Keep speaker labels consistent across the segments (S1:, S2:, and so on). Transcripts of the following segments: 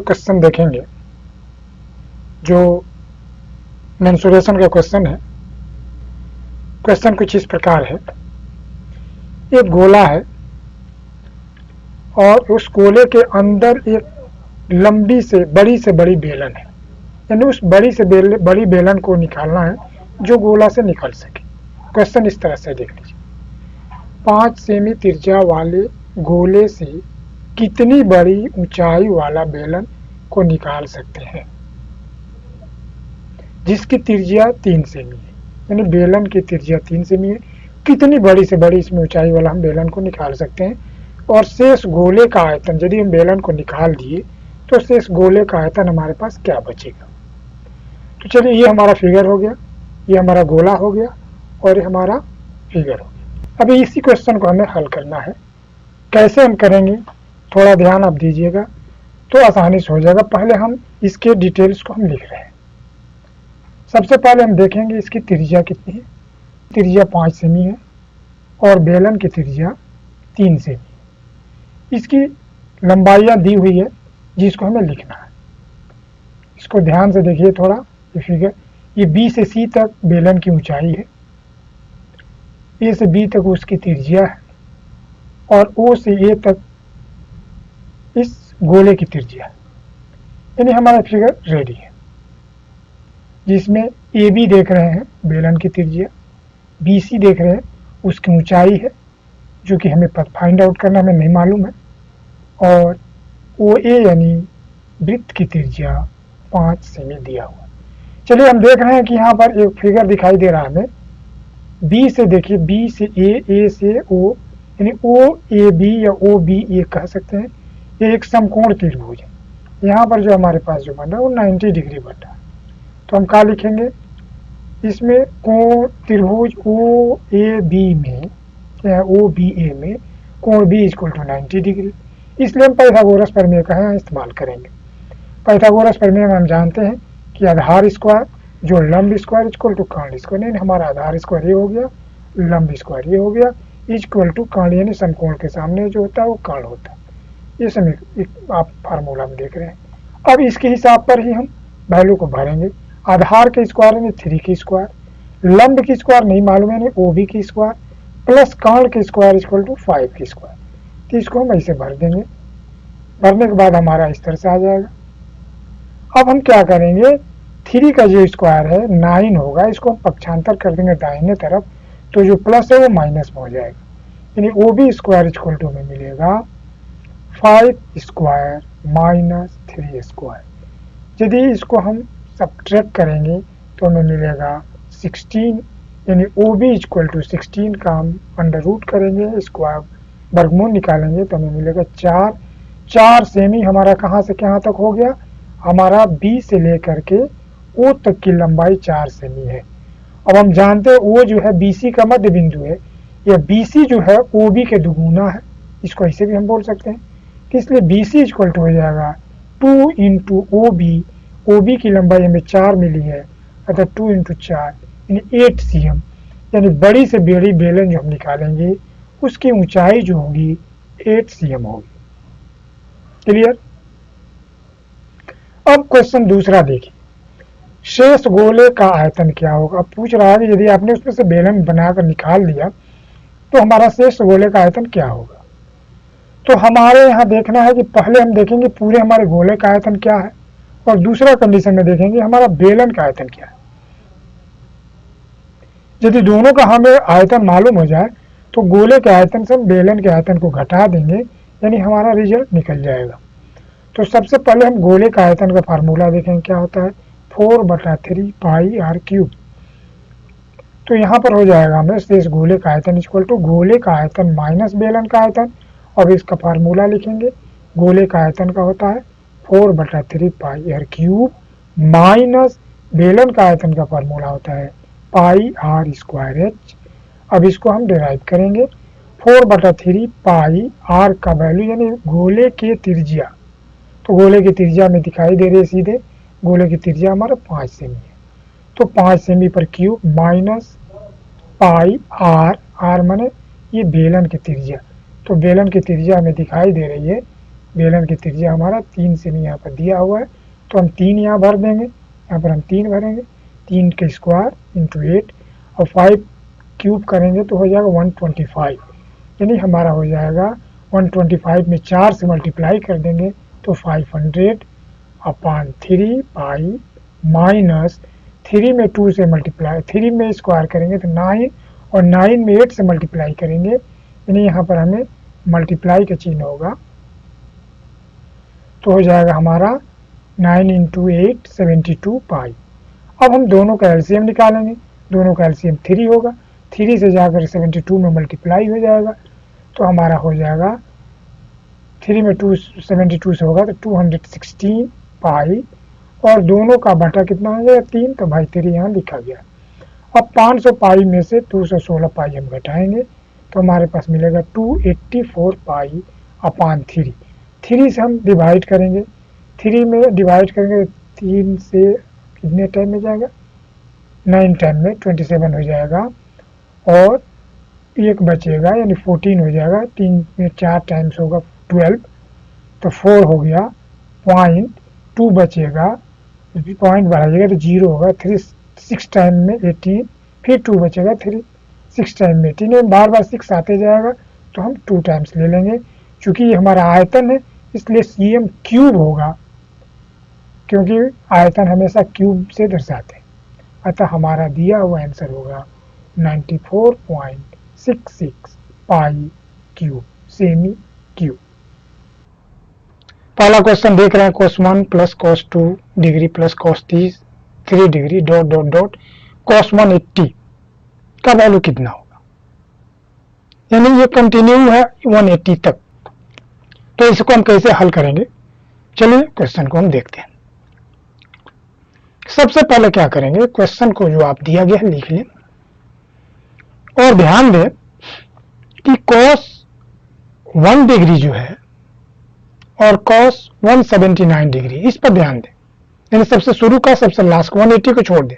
S1: Question देखेंगे जो mensuration का क्वेश्चन है। क्वेश्चन कुछ इस प्रकार है, एक गोला है और उस गोले के अंदर एक लंबी से बड़ी बेलन है, यानी उस बड़ी बेलन को निकालना है जो गोला से निकल सके। क्वेश्चन इस तरह से देख लीजिए, 5 सेमी त्रिज्या वाले गोले से कितनी बड़ी ऊंचाई वाला बेलन को निकाल सकते हैं जिसकी त्रिज्या 3 सेमी है, यानी बेलन की त्रिज्या 3 सेमी है। कितनी बड़ी से बड़ी इसमें ऊंचाई वाला हम बेलन को निकाल सकते हैं, और शेष गोले का आयतन, यदि हम बेलन को निकाल दिए तो शेष गोले का आयतन हमारे पास क्या बचेगा। तो चलिए, ये हमारा फिगर हो गया, ये हमारा गोला हो गया और ये हमारा फिगर हो गया। अभी इसी क्वेश्चन को हमें हल करना है। कैसे हम करेंगे, थोड़ा ध्यान आप दीजिएगा तो आसानी से हो जाएगा। पहले हम इसके डिटेल्स को हम लिख रहे हैं। सबसे पहले हम देखेंगे इसकी त्रिज्या कितनी है। त्रिज्या 5 सेमी है और बेलन की त्रिज्या 3 सेमी। इसकी लंबाइयाँ दी हुई है जिसको हमें लिखना है। इसको ध्यान से देखिए थोड़ा, ये फिगर, ये बी से सी तक बेलन की ऊंचाई है, ए से बी तक उसकी त्रिज्या है और ओ से ए तक इस गोले की त्रिज्या है। यानी हमारा फिगर रेडी है, जिसमें ए बी देख रहे हैं बेलन की त्रिज्या, बी सी देख रहे हैं उसकी ऊंचाई है जो कि हमें फाइंड आउट करना हमें नहीं मालूम है, और ओ ए यानी वृत्त की त्रिज्या 5 सेमी दिया हुआ। चलिए, हम देख रहे हैं कि यहाँ पर एक फिगर दिखाई दे रहा है हमें। बी से देखिए, बी से ए से ओ, यानी ओ ए बी या ओ बी ए कह सकते हैं। ये एक समकोण त्रिभुज है। यहाँ पर जो हमारे पास जो बन रहा है वो 90 डिग्री बन रहा है। तो हम क्या लिखेंगे, इसमें कोण त्रिभुज ओ ए बी में या ओ बी ए में कोण बी इक्वल टू 90 डिग्री। इसलिए हम पाइथागोरस प्रमेय का यहाँ इस्तेमाल करेंगे। पाइथागोरस प्रमेय में हम जानते हैं कि आधार स्क्वायर जो लंब स्क्वायर इक्वल टू कर्ण स्क्वायर, नहीं हमारा आधार स्क्वायर ये हो गया, लंब स्क्वायर ये हो गया, इक्वल टू कर्ण यानी समकोण के सामने जो होता है वो कर्ण होता है। ये समय आप फार्मूला में देख रहे हैं। अब इसके हिसाब पर ही हम वैल्यू को भरेंगे। आधार के स्क्वायर यानी 3 की स्क्वायर, लंब की स्क्वायर नहीं मालूम है ओ बी की स्क्वायर, प्लस कर्ण के स्क्वायर इक्वल टू 5 की स्क्वायर। तो इसको हम ऐसे भर देंगे। भरने के बाद हमारा इस तरह से आ जाएगा। अब हम क्या करेंगे, 3 का जो स्क्वायर है 9 होगा, इसको हम पक्षांतर कर देंगे दाहिने तरफ, तो जो प्लस है वो माइनस में हो जाएगा। यानी O B square equal to में मिलेगा 5 स्क्वायर माइनस 3 स्क्वायर। यदि इसको हम सब्ट्रैक्ट करेंगे तो हमें मिलेगा 16, यानी ओ बी इक्वल टू 16 का हम अंडर रूट करेंगे, स्क्वायर वर्गमूल निकालेंगे तो हमें मिलेगा 4 सेमी। हमारा कहाँ से कहाँ तक हो गया, हमारा बी से लेकर के ओ तक की लंबाई 4 सेमी है। अब हम जानते हैं ओ जो है BC का मध्य बिंदु है, या BC जो है OB के दुगुना है, इसको ऐसे भी हम बोल सकते हैं। तो इसलिए BC इक्वल टू हो जाएगा 2 इंटू OB की लंबाई हमें 4 मिली है, अर्थात 2 इंटू 4 यानी 8 cm, यानी बड़ी से बड़ी बेलन जो हम निकालेंगे उसकी ऊंचाई जो होगी 8 cm होगी। क्लियर। अब क्वेश्चन दूसरा देखिए, शेष गोले का आयतन क्या होगा। अब पूछ रहा है कि यदि आपने उसमें से बेलन बनाकर निकाल दिया तो हमारा शेष गोले का आयतन क्या होगा। तो हमारे यहाँ देखना है कि पहले हम देखेंगे पूरे हमारे गोले का आयतन क्या है, और दूसरा कंडीशन में देखेंगे हमारा बेलन का आयतन क्या है। यदि दोनों का हमें आयतन मालूम हो जाए तो गोले के आयतन से हम बेलन के आयतन को घटा देंगे, यानी हमारा रिजल्ट निकल जाएगा। तो सबसे पहले हम गोले का आयतन का फार्मूला देखेंगे क्या होता है, 4/3 पाई आर क्यूब। तो यहाँ पर हो जाएगा हमें शेष गोले का आयतन इक्वल टू गोले का आयतन माइनस बेलन का आयतन। अब इसका फार्मूला लिखेंगे, गोले का आयतन का होता है 4/3 पाई आर क्यूब माइनस बेलन का आयतन का फार्मूला होता है पाई आर स्क्वायर एच। अब इसको हम डिराइव करेंगे, 4/3 पाई आर का वैल्यू यानी गोले के त्रिज्या, तो गोले की त्रिज्या में दिखाई दे रही है सीधे, गोले की त्रिज्या हमारा 5 सेमी है, तो 5 सेमी पर क्यूब माइनस पाई आर माने ये बेलन की त्रिज्या, तो बेलन की त्रिज्या में दिखाई दे रही है बेलन की त्रिज्या हमारा 3 सेमी यहाँ पर दिया हुआ है, तो हम 3 यहाँ भर देंगे, यहाँ पर हम 3 भरेंगे, 3 के स्क्वायर इंटू 8 और 5 क्यूब करेंगे तो हो जाएगा 125, यानी हमारा हो जाएगा 125 में 4 से मल्टीप्लाई कर देंगे तो 500/3 पाई माइनस 3 में 2 से मल्टीप्लाई, 3 में स्क्वायर करेंगे तो 9 और 9 में 8 से मल्टीप्लाई करेंगे, यानी यहाँ पर हमें मल्टीप्लाई का चिन्ह होगा, तो हो जाएगा हमारा 9 इंटू 8 72 पाई। अब हम दोनों का एलसीएम निकालेंगे, दोनों का एलसीएम 3 होगा, 3 से जाकर 72 में मल्टीप्लाई हो जाएगा, तो हमारा हो जाएगा 3 में 2 72 से होगा तो 216 पाई, और दोनों का बटा कितना हो जाएगा 3, तो भाई 3 यहाँ लिखा गया। अब 500 पाई में से 216 पाई हम घटाएंगे तो हमारे पास मिलेगा 284 पाई अपान 3। 3 से हम डिवाइड करेंगे, 3 में डिवाइड करेंगे 3 से कितने टाइम में जाएगा 9 टाइम में 27 हो जाएगा, और एक बचेगा यानी 14 हो जाएगा, 3 में 4 टाइम्स होगा 12, तो 4 हो गया, पॉइंट 2 बचेगा, पॉइंट बढ़ाइएगा तो 0 होगा, 3 6 टाइम में 18, फिर 2 बचेगा, 3 6 टाइम में 18, बार बार 6 आते जाएगा तो हम 2 टाइम्स ले लेंगे। चूँकि ये हमारा आयतन है इसलिए CM क्यूब होगा, क्योंकि आयतन हमेशा क्यूब से दर्शाते हैं, अतः हमारा दिया हुआ आंसर होगा 94.66 पाई क्यूब, सेमी क्यूब। पहला क्वेश्चन देख रहे हैं, cos 1 plus cos 2 degree plus cos 3 degree dot dot dot cos 180 का वैल्यू कितना होगा, यानी ये कंटिन्यू है 180 तक, तो इसको हम कैसे हल करेंगे, चलिए क्वेश्चन को हम देखते हैं। सबसे पहले क्या करेंगे, क्वेश्चन को जो आप दिया गया है लिख लें, और ध्यान दें कि cos 1 डिग्री जो है और cos 179 डिग्री, इस पर ध्यान दें, यानी सबसे शुरू का सबसे लास्ट 180 को छोड़ दें,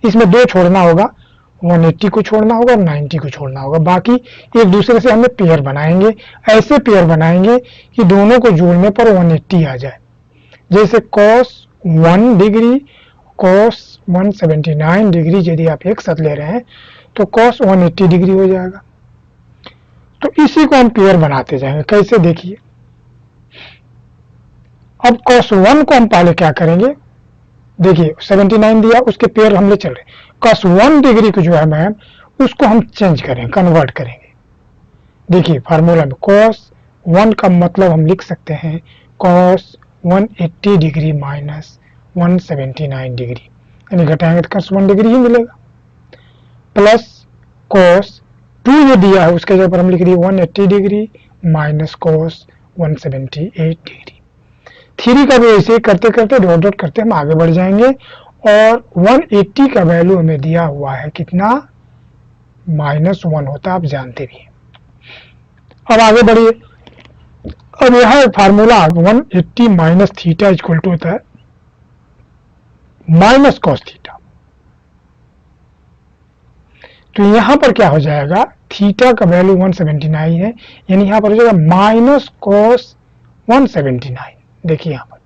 S1: इसमें 2 छोड़ना होगा, 180 को छोड़ना होगा और 90 को छोड़ना होगा, बाकी एक दूसरे से हमें पेयर बनाएंगे, ऐसे पेयर बनाएंगे कि दोनों को जोड़ने पर 180 आ जाए। जैसे cos 1 डिग्री cos 179 डिग्री यदि आप एक साथ ले रहे हैं तो cos 180 डिग्री हो जाएगा। तो इसी को हम पेयर बनाते जाएंगे, कैसे देखिए। अब cos 1 को हम पहले क्या करेंगे, देखिए 79 दिया, उसके पेयर हम ले चल रहे हैं, cos 1 डिग्री को जो है मैम उसको हम चेंज करें, कन्वर्ट करेंगे। देखिए फार्मूला में cos 1 का मतलब हम लिख सकते हैं cos 180 डिग्री माइनस 179 डिग्री, यानी घटाएंगे तो cos 1 डिग्री ही मिलेगा, प्लस cos 2 जो दिया है उसके जगह पर हम लिख दिए 180 डिग्री माइनस cos 178 डिग्री। 3 का भी ऐसे करते करते डॉट डॉट करते हम आगे बढ़ जाएंगे, और 180 का वैल्यू हमें दिया हुआ है कितना, -1 होता है, आप जानते भी हैं। अब आगे बढ़िए, अब यहाँ एक formula 180 minus theta equal to होता है माइनस कॉस थीटा, तो यहाँ पर क्या हो जाएगा, थीटा का वैल्यू 179 है, यानी यहाँ पर हो जाएगा माइनस कॉस 179। देखिए यहाँ पर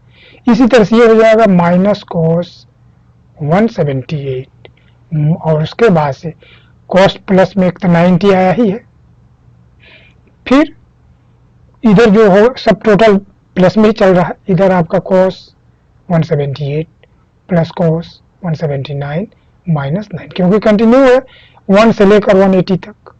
S1: इसी तरह से ये हो जाएगा माइनस कॉस 178, और उसके बाद से कॉस प्लस में एक तो 90 आया ही है, फिर इधर जो हो सब टोटल प्लस में ही चल रहा है, इधर आपका कॉस 178 प्लस कॉस 179 माइनस 9, क्योंकि कंटिन्यू है 1 से लेकर 180 तक,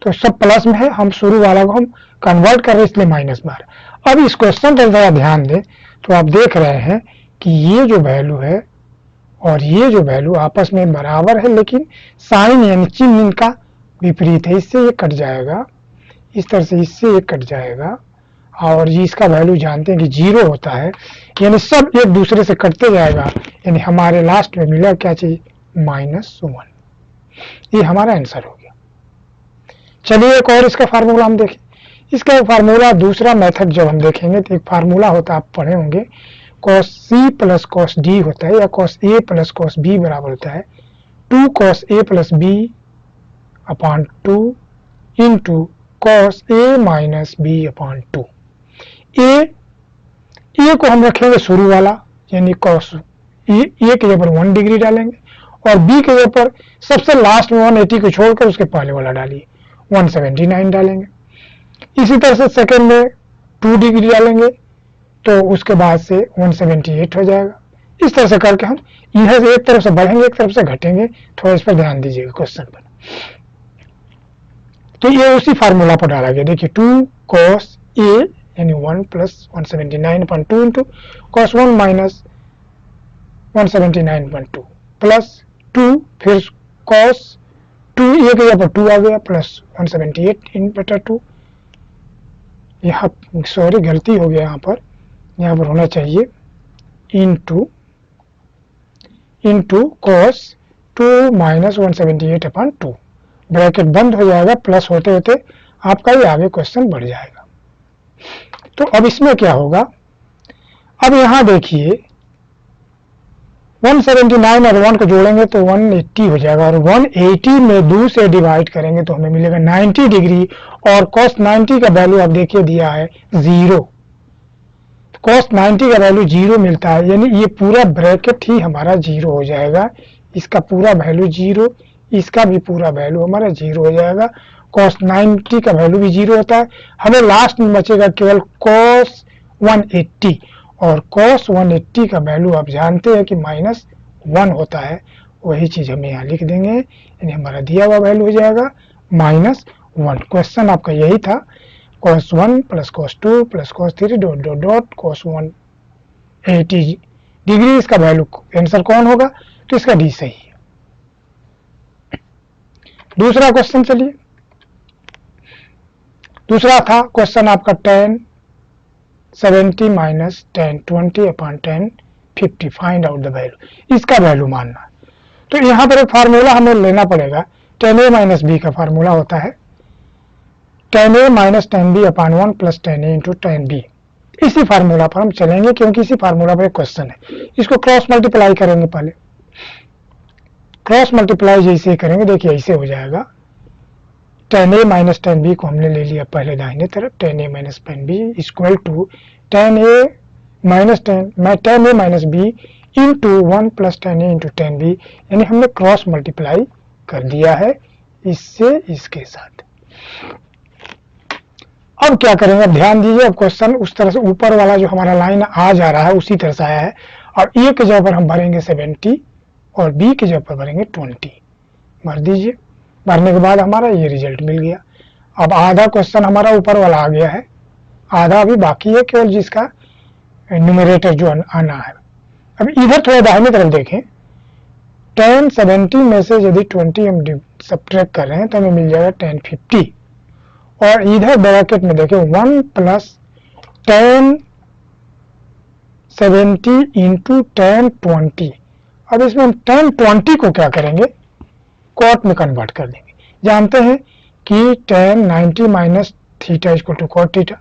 S1: तो सब प्लस में है, हम शुरू वाला को हम कन्वर्ट कर रहे हैं इसलिए माइनस में आ रहा है। अब इस क्वेश्चन पर जरा ध्यान दें तो आप देख रहे हैं कि ये जो वैल्यू है और ये जो वैल्यू आपस में बराबर है, लेकिन साइन यानी चिन्ह इनका विपरीत है, इससे ये कट जाएगा, इस तरह से इससे ये कट जाएगा, और इसका वैल्यू जानते हैं कि 0 होता है, यानी सब एक दूसरे से कटते जाएगा, यानी हमारे लास्ट में मिला क्या चीज, -1। ये हमारा आंसर हो गया। चलिए एक और इसका फार्मूला हम देखें। इसका एक फार्मूला, दूसरा मेथड जब हम देखेंगे तो एक फार्मूला होता है, आप पढ़े होंगे, cos C plus cos D होता है, या cos A plus cos B बराबर होता है 2 cos A plus B upon 2 into cos A minus B upon 2। A ए को हम रखेंगे शुरू वाला यानी cos ए की जगह पर 1 डिग्री डालेंगे और बी की जगह पर सबसे लास्ट में 180 को छोड़कर उसके पहले वाला डालिए 179 डालेंगे। इसी तरह से सेकंड में 2 डिग्री डालेंगे तो उसके बाद से 178 हो जाएगा। इस तरह से करके हम इधर से एक तरफ से बढ़ेंगे एक तरफ से घटेंगे, थोड़ा इस पर ध्यान दीजिएगा क्वेश्चन पर। तो ये उसी फार्मूला पर डाला गया, देखिए 2 cos A यानी 1 plus 179.2 into cos 1 minus 179.2 plus 2 फिर cos 2 A की जगह पर 2 आ गया प्लस 178 इन बटा 2। यहाँ सॉरी गलती हो गया, यहाँ पर होना चाहिए इंटू cos 2 माइनस 178/2, ब्रैकेट बंद हो जाएगा, प्लस होते होते आपका ही आगे क्वेश्चन बढ़ जाएगा। तो अब इसमें क्या होगा, अब यहाँ देखिए 179 और 1 को जोड़ेंगे तो 180 हो जाएगा और 180 में 2 से डिवाइड करेंगे तो हमें मिलेगा 90 डिग्री और cos 90 का वैल्यू आप देखिए दिया है 0। cos 90 का वैल्यू 0 मिलता है, यानी ये पूरा ब्रैकेट ही हमारा 0 हो जाएगा, इसका पूरा वैल्यू 0, इसका भी पूरा वैल्यू हमारा 0 हो जाएगा। cos 90 का वैल्यू भी 0 होता है, हमें लास्ट में बचेगा केवल cos 180 और cos 180 का वैल्यू आप जानते हैं कि -1 होता है, वही चीज हम यहाँ लिख देंगे, यानी हमारा दिया हुआ वैल्यू हो जाएगा -1। क्वेश्चन आपका यही था, cos 1 plus cos 2 plus cos 3 dot dot dot cos 180 degree, इसका वैल्यू आंसर कौन होगा, तो इसका डी सही है। दूसरा क्वेश्चन चलिए, दूसरा था क्वेश्चन आपका tan 70 minus tan 20/tan 50 find out the value, इसका वैल्यू मानना। तो यहाँ पर एक फार्मूला हमें लेना पड़ेगा, tan a माइनस बी का फार्मूला होता है tan a minus tan b/1 plus tan a into tan b। इसी फार्मूला पर हम चलेंगे क्योंकि इसी फार्मूला पर एक क्वेश्चन है। इसको क्रॉस मल्टीप्लाई करेंगे, पहले क्रॉस मल्टीप्लाई जैसे करेंगे देखिए ऐसे हो जाएगा, tan a minus tan b को हमने ले लिया पहले दाहिने तरफ, tan a minus tan b equal to tan a minus b into 1 plus tan a into tan b, यानी हमने क्रॉस मल्टीप्लाई कर दिया है इससे इसके साथ। अब क्या करेंगे, अब ध्यान दीजिए, अब क्वेश्चन उस तरह से ऊपर वाला जो हमारा लाइन आ जा रहा है उसी तरह से आया है और a की जगह पर हम भरेंगे 70 और b की जगह पर भरेंगे 20, भर दीजिए। भरने के बाद हमारा ये रिजल्ट मिल गया। अब आधा क्वेश्चन हमारा ऊपर वाला आ गया है, आधा अभी बाकी है केवल जिसका न्यूमरेटर जो आना है। अब इधर थोड़ा दाहिने तरफ देखें, tan 70 में से यदि 20 हम सब्ट्रैक्ट कर रहे हैं तो हमें मिल जाएगा tan 50 और इधर ब्रैकेट में देखें 1 प्लस tan 70 इंटू tan 20। अब इसमें हम tan 20 को क्या करेंगे, कॉट में कन्वर्ट कर देंगे। जानते हैं कि tan 90 minus theta equal to cot theta,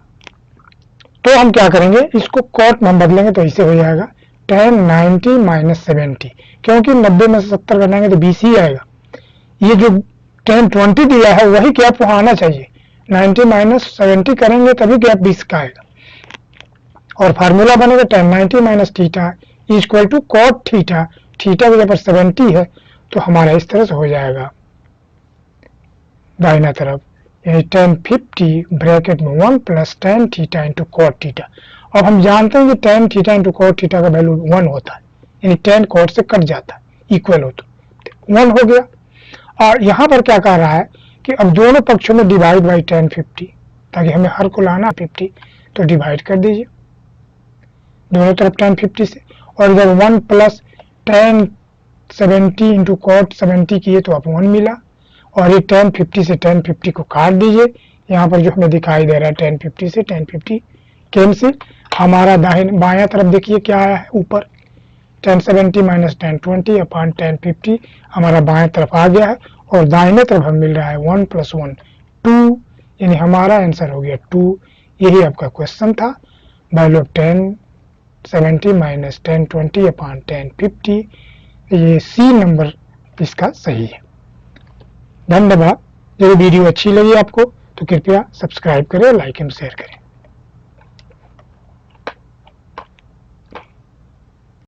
S1: तो हम क्या करेंगे, इसको कॉट में बदलेंगे तो ऐसे हो जाएगा tan 90 माइनस 70, क्योंकि 90 में से 70 बनाएंगे तो 20 ही आएगा। ये जो tan 20 दिया है वही गैप वहां आना चाहिए, 90 माइनस 70 करेंगे तभी गैप 20 का आएगा और फार्मूला बनेगा tan 90 minus theta equal to cot theta, theta की जगह पर 70 है तो हमारा इस तरह से हो जाएगा दाहिना तरफ, यानी tan 50 ब्रैकेट में 1 plus tan theta into cot theta. अब हम जानते हैं कि tan theta into cot theta का वैल्यू 1 होता है, यानी tan कॉट से कट जाता है, इक्वल हो तो 1 हो गया। और यहाँ पर क्या कह रहा है कि अब दोनों पक्षों में डिवाइड बाई tan 50, ताकि हमें हर को लाना 50, तो डिवाइड कर दीजिए दोनों तरफ tan 50 से, और इधर 1 प्लस tan 70 इंटू कॉट 70 किए तो आपको 1 मिला और ये tan 50 से tan 50 को काट दीजिए। यहाँ पर जो हमें दिखाई दे रहा है tan 50 से tan 50 कैंसिल, हमारा बायां तरफ देखिए क्या आया है ऊपर, tan 70 minus tan 20 upon tan 50 हमारा बाएं तरफ आ गया है और दाहिने तरफ हमें मिल रहा है 1 प्लस 1 2, यानी हमारा आंसर हो गया 2। यही आपका क्वेश्चन था, value of tan 70 minus tan 20 upon tan 50, ये सी नंबर इसका सही है। धन्यवाद। यदि वीडियो अच्छी लगी आपको तो कृपया सब्सक्राइब करें, लाइक एंड शेयर करें।